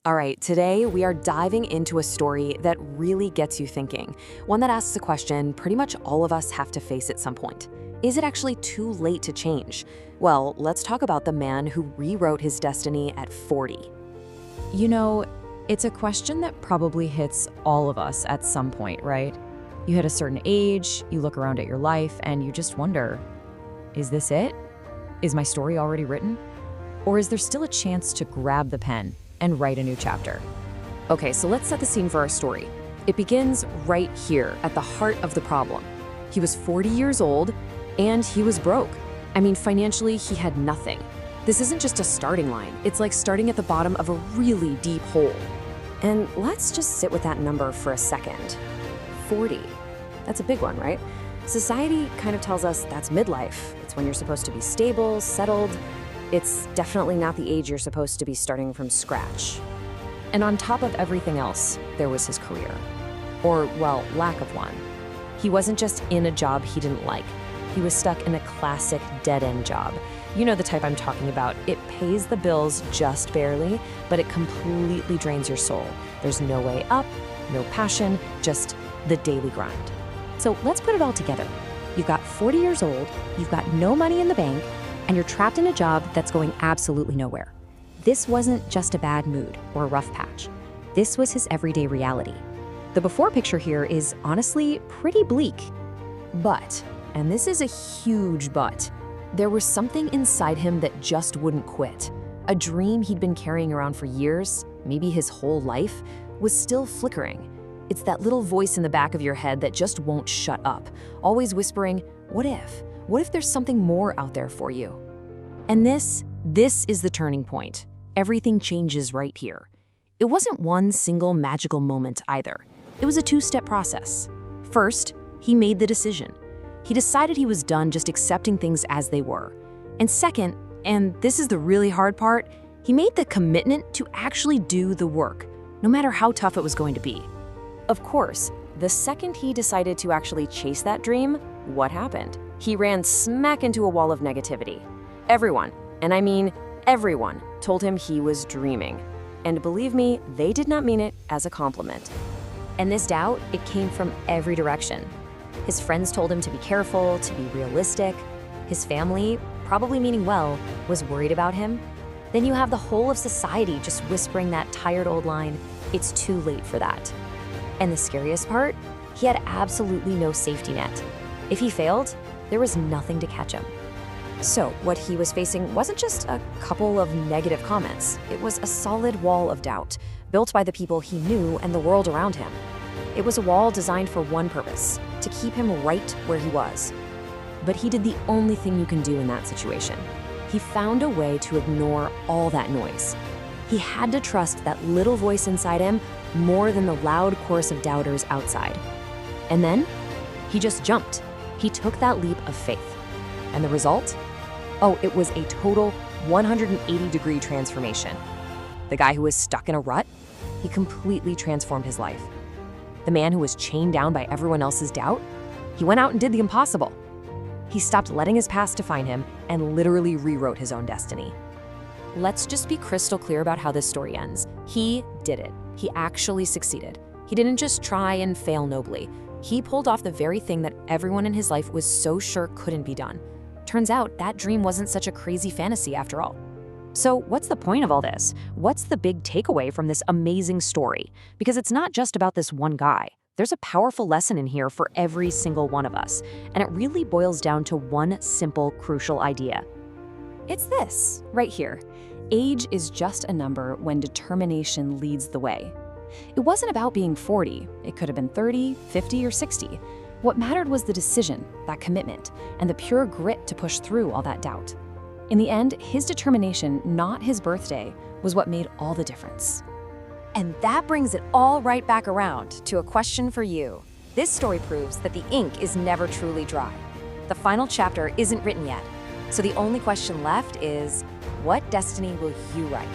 All right, today we are diving into a story that really gets you thinking. One that asks a question pretty much all of us have to face at some point. Is it actually too late to change? Well, let's talk about the man who rewrote his destiny at 40. You know, it's a question that probably hits all of us at some point, right? You hit a certain age, you look around at your life, and you just wonder, is this it? Is my story already written? Or is there still a chance to grab the pen and write a new chapter? Okay, so let's set the scene for our story. It begins right here at the heart of the problem. He was 40 years old and he was broke. I mean, financially, he had nothing. This isn't just a starting line. It's like starting at the bottom of a really deep hole. And let's just sit with that number for a second. 40. That's a big one, right? Society kind of tells us that's midlife. It's when you're supposed to be stable, settled. It's definitely not the age you're supposed to be starting from scratch. And on top of everything else, there was his career. Or, well, lack of one. He wasn't just in a job he didn't like. He was stuck in a classic dead-end job. You know the type I'm talking about. It pays the bills just barely, but it completely drains your soul. There's no way up, no passion, just the daily grind. So let's put it all together. You've got 40 years old, you've got no money in the bank, and you're trapped in a job that's going absolutely nowhere. This wasn't just a bad mood or a rough patch. This was his everyday reality. The before picture here is honestly pretty bleak. But, and this is a huge but, there was something inside him that just wouldn't quit. A dream he'd been carrying around for years, maybe his whole life, was still flickering. It's that little voice in the back of your head that just won't shut up, always whispering, what if? What if there's something more out there for you? And this is the turning point. Everything changes right here. It wasn't one single magical moment either. It was a two-step process. First, he made the decision. He decided he was done just accepting things as they were. And second, and this is the really hard part, he made the commitment to actually do the work, no matter how tough it was going to be. Of course, the second he decided to actually chase that dream, what happened? He ran smack into a wall of negativity. Everyone, and I mean everyone, told him he was dreaming. And believe me, they did not mean it as a compliment. And this doubt, it came from every direction. His friends told him to be careful, to be realistic. His family, probably meaning well, was worried about him. Then you have the whole of society just whispering that tired old line, it's too late for that. And the scariest part, he had absolutely no safety net. If he failed, there was nothing to catch him. So what he was facing wasn't just a couple of negative comments. It was a solid wall of doubt, built by the people he knew and the world around him. It was a wall designed for one purpose, to keep him right where he was. But he did the only thing you can do in that situation. He found a way to ignore all that noise. He had to trust that little voice inside him more than the loud chorus of doubters outside. And then, he just jumped. He took that leap of faith. And the result? Oh, it was a total 180-degree transformation. The guy who was stuck in a rut, he completely transformed his life. The man who was chained down by everyone else's doubt, he went out and did the impossible. He stopped letting his past define him and literally rewrote his own destiny. Let's just be crystal clear about how this story ends. He did it. He actually succeeded. He didn't just try and fail nobly. He pulled off the very thing that everyone in his life was so sure couldn't be done. Turns out that dream wasn't such a crazy fantasy after all. So what's the point of all this? What's the big takeaway from this amazing story? Because it's not just about this one guy. There's a powerful lesson in here for every single one of us. And it really boils down to one simple, crucial idea. It's this, right here. Age is just a number when determination leads the way. It wasn't about being 40. It could have been 30, 50, or 60. What mattered was the decision, that commitment, and the pure grit to push through all that doubt. In the end, his determination, not his birthday, was what made all the difference. And that brings it all right back around to a question for you. This story proves that the ink is never truly dry. The final chapter isn't written yet. So the only question left is, what destiny will you write?